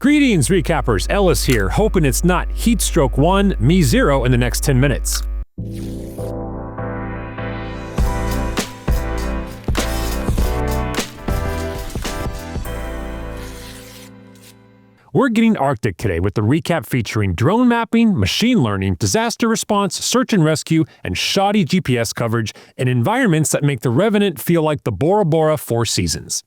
Greetings, recappers. Ellis here, hoping it's not Heatstroke 1, me 0 in the next 10 minutes. We're getting Arctic today with the recap featuring drone mapping, machine learning, disaster response, search and rescue, and shoddy GPS coverage in environments that make the Revenant feel like the Bora Bora Four Seasons.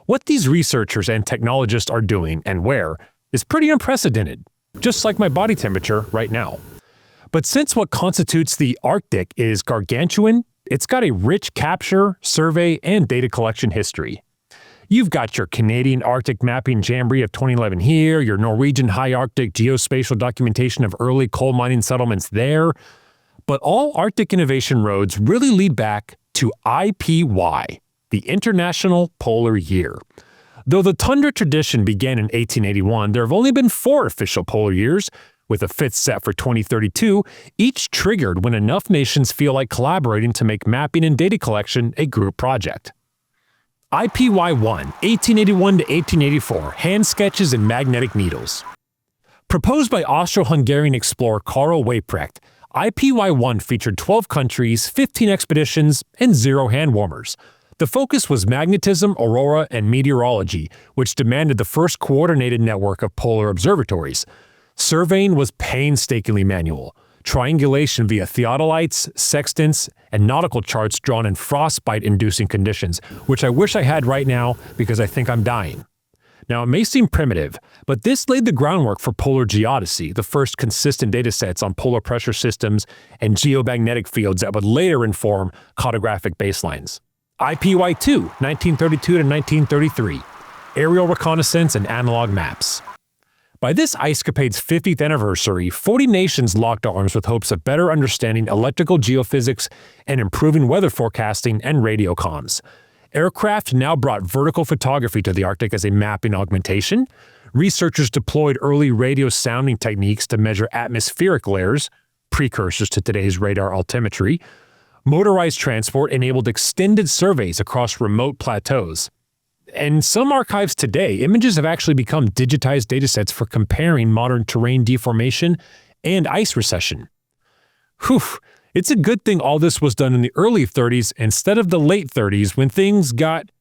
What these researchers and technologists are doing and where is pretty unprecedented, just like my body temperature right now. But since what constitutes the Arctic is gargantuan, it's got a rich capture, survey, and data collection history. You've got your Canadian Arctic mapping jamboree of 2011 here, your Norwegian high Arctic geospatial documentation of early coal mining settlements there, but all Arctic innovation roads really lead back to IPY, the International Polar Year. Though the tundra tradition began in 1881, there have only been 4 official polar years, with a 5th set for 2032, each triggered when enough nations feel like collaborating to make mapping and data collection a group project. IPY 1, 1881 to 1884, hand sketches and magnetic needles. Proposed by Austro-Hungarian explorer Karl Weyprecht, IPY 1 featured 12 countries, 15 expeditions, and 0 hand warmers. The focus was magnetism, aurora, and meteorology, which demanded the first coordinated network of polar observatories. Surveying was painstakingly manual. Triangulation via theodolites, sextants, and nautical charts drawn in frostbite-inducing conditions, which I wish I had right now because I think I'm dying. Now, it may seem primitive, but this laid the groundwork for polar geodesy, the first consistent datasets on polar pressure systems and geomagnetic fields that would later inform cartographic baselines. IPY 2, 1932 to 1933, aerial reconnaissance and analog maps. By this icecapade's 50th anniversary, 40 nations locked arms with hopes of better understanding electrical geophysics and improving weather forecasting and radio comms. Aircraft now brought vertical photography to the Arctic as a mapping augmentation. Researchers deployed early radio sounding techniques to measure atmospheric layers, precursors to today's radar altimetry. Motorized transport enabled extended surveys across remote plateaus. In some archives today, images have actually become digitized datasets for comparing modern terrain deformation and ice recession. Whew, it's a good thing all this was done in the early 30s instead of the late 30s when things got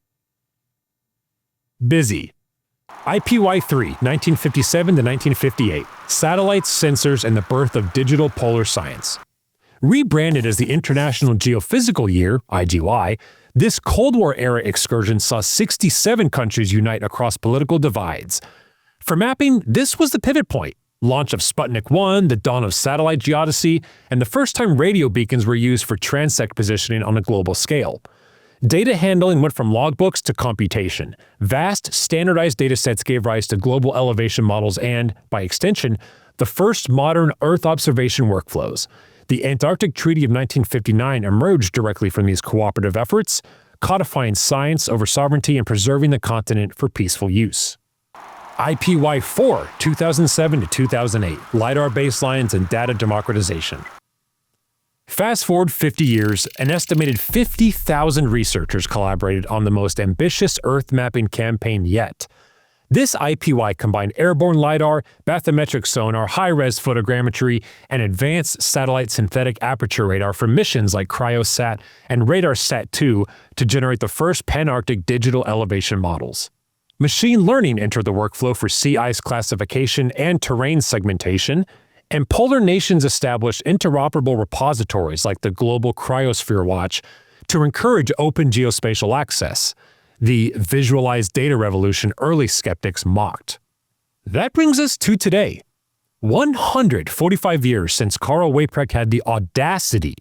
busy. IPY 3, 1957 to 1958, satellites, sensors, and the birth of digital polar science. Rebranded as the International Geophysical Year, IGY, this Cold War-era excursion saw 67 countries unite across political divides. For mapping, this was the pivot point. Launch of Sputnik 1, the dawn of satellite geodesy, and the first time radio beacons were used for transect positioning on a global scale. Data handling went from logbooks to computation. Vast, standardized datasets gave rise to global elevation models and, by extension, the first modern Earth observation workflows. The Antarctic Treaty of 1959 emerged directly from these cooperative efforts, codifying science over sovereignty and preserving the continent for peaceful use. IPY 4, 2007 to 2008, LiDAR baselines and data democratization. Fast forward 50 years, an estimated 50,000 researchers collaborated on the most ambitious Earth mapping campaign yet. This IPY combined airborne LiDAR, bathymetric sonar, high-res photogrammetry, and advanced satellite synthetic aperture radar for missions like CryoSat and RadarSat-2 to generate the first pan-Arctic digital elevation models. Machine learning entered the workflow for sea ice classification and terrain segmentation, and polar nations established interoperable repositories like the Global Cryosphere Watch to encourage open geospatial access. The visualized data revolution early skeptics mocked. That brings us to today. 145 years since Karl Weyprecht had the audacity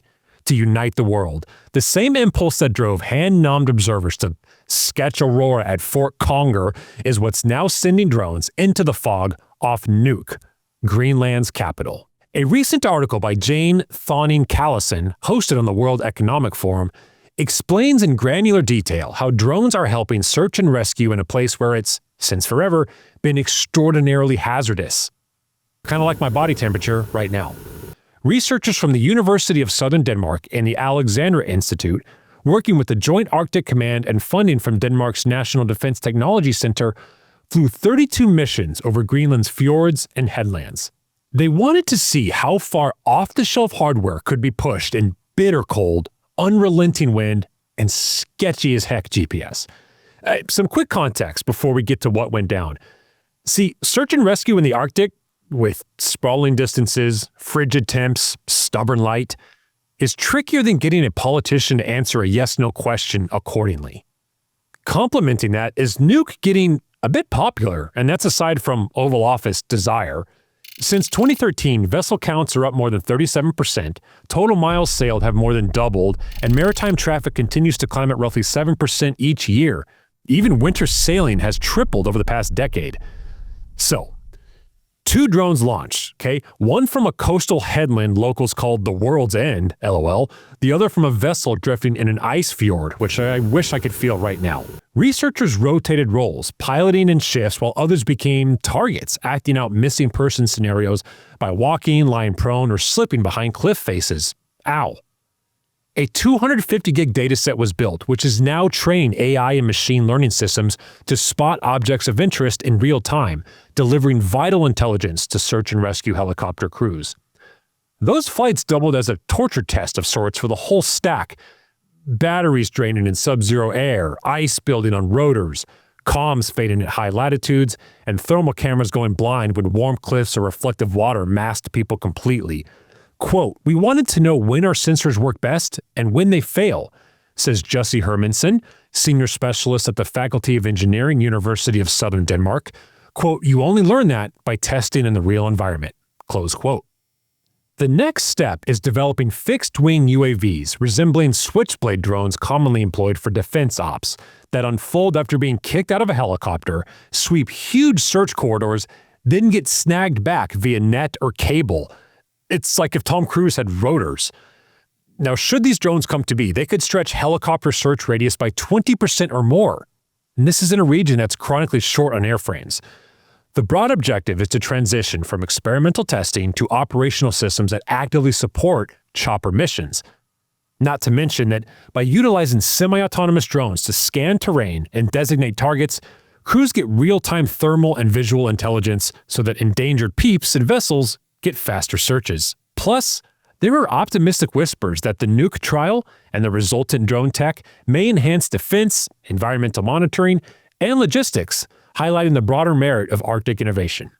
to unite the world, the same impulse that drove hand-numbed observers to sketch aurora at Fort Conger is what's now sending drones into the fog off Nuuk, Greenland's capital. A recent article by Jane Thawning-Callison, hosted on the World Economic Forum, explains in granular detail how drones are helping search and rescue in a place where it's, since forever, been extraordinarily hazardous. Kind of like my body temperature right now. Researchers from the University of Southern Denmark and the Alexandra Institute, working with the Joint Arctic Command and funding from Denmark's National Defense Technology Center, flew 32 missions over Greenland's fjords and headlands. They wanted to see how far off-the-shelf hardware could be pushed in bitter cold, unrelenting wind, and sketchy as heck GPS. Some quick context before we get to what went down. See, search and rescue in the Arctic, with sprawling distances, frigid temps, stubborn light, is trickier than getting a politician to answer a yes-no question accordingly. Complementing that is Nuuk getting a bit popular, and that's aside from Oval Office desire. Since 2013, vessel counts are up more than 37%, total miles sailed have more than doubled, and maritime traffic continues to climb at roughly 7% each year. Even winter sailing has tripled over the past decade. So, 2 drones launched, okay? One from a coastal headland locals called the World's End, LOL, the other from a vessel drifting in an ice fjord, which I wish I could feel right now. Researchers rotated roles, piloting in shifts while others became targets, acting out missing person scenarios by walking, lying prone, or slipping behind cliff faces. Ow. A 250 gig dataset was built, which has now trained AI and machine learning systems to spot objects of interest in real time, delivering vital intelligence to search and rescue helicopter crews. Those flights doubled as a torture test of sorts for the whole stack. Batteries draining in sub-zero air, ice building on rotors, comms fading at high latitudes, and thermal cameras going blind when warm cliffs or reflective water masked people completely. Quote, "We wanted to know when our sensors work best and when they fail," says Jussi Hermansen, senior specialist at the Faculty of Engineering, University of Southern Denmark. Quote, "You only learn that by testing in the real environment." Close quote. The next step is developing fixed-wing UAVs resembling switchblade drones commonly employed for defense ops that unfold after being kicked out of a helicopter, sweep huge search corridors, then get snagged back via net or cable. It's like if Tom Cruise had rotors. Now, should these drones come to be, they could stretch helicopter search radius by 20% or more. And this is in a region that's chronically short on airframes. The broad objective is to transition from experimental testing to operational systems that actively support chopper missions. Not to mention that by utilizing semi-autonomous drones to scan terrain and designate targets, crews get real-time thermal and visual intelligence so that endangered peeps and vessels get faster searches. Plus, there are optimistic whispers that the Nuuk trial and the resultant drone tech may enhance defense, environmental monitoring, and logistics, highlighting the broader merit of Arctic innovation.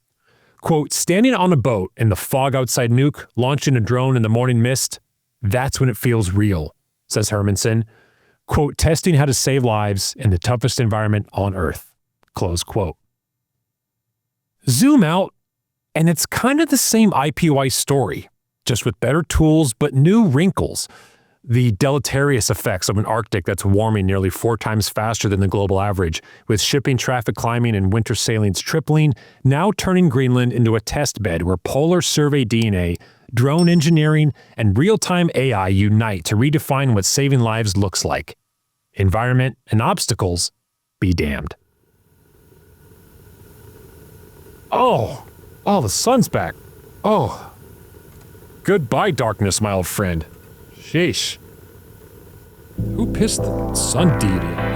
Quote, "Standing on a boat in the fog outside Nuuk, launching a drone in the morning mist, that's when it feels real," says Hermansen. Quote, "Testing how to save lives in the toughest environment on Earth." Close quote. Zoom out, and it's kind of the same IPY story, just with better tools but new wrinkles. The deleterious effects of an Arctic that's warming nearly 4 times faster than the global average, with shipping traffic climbing and winter sailings tripling, now turning Greenland into a test bed where polar survey DNA, drone engineering, and real-time AI unite to redefine what saving lives looks like. Environment and obstacles be damned. Oh, the sun's back. Oh. Goodbye, darkness, my old friend. Sheesh. Who pissed the sun deity?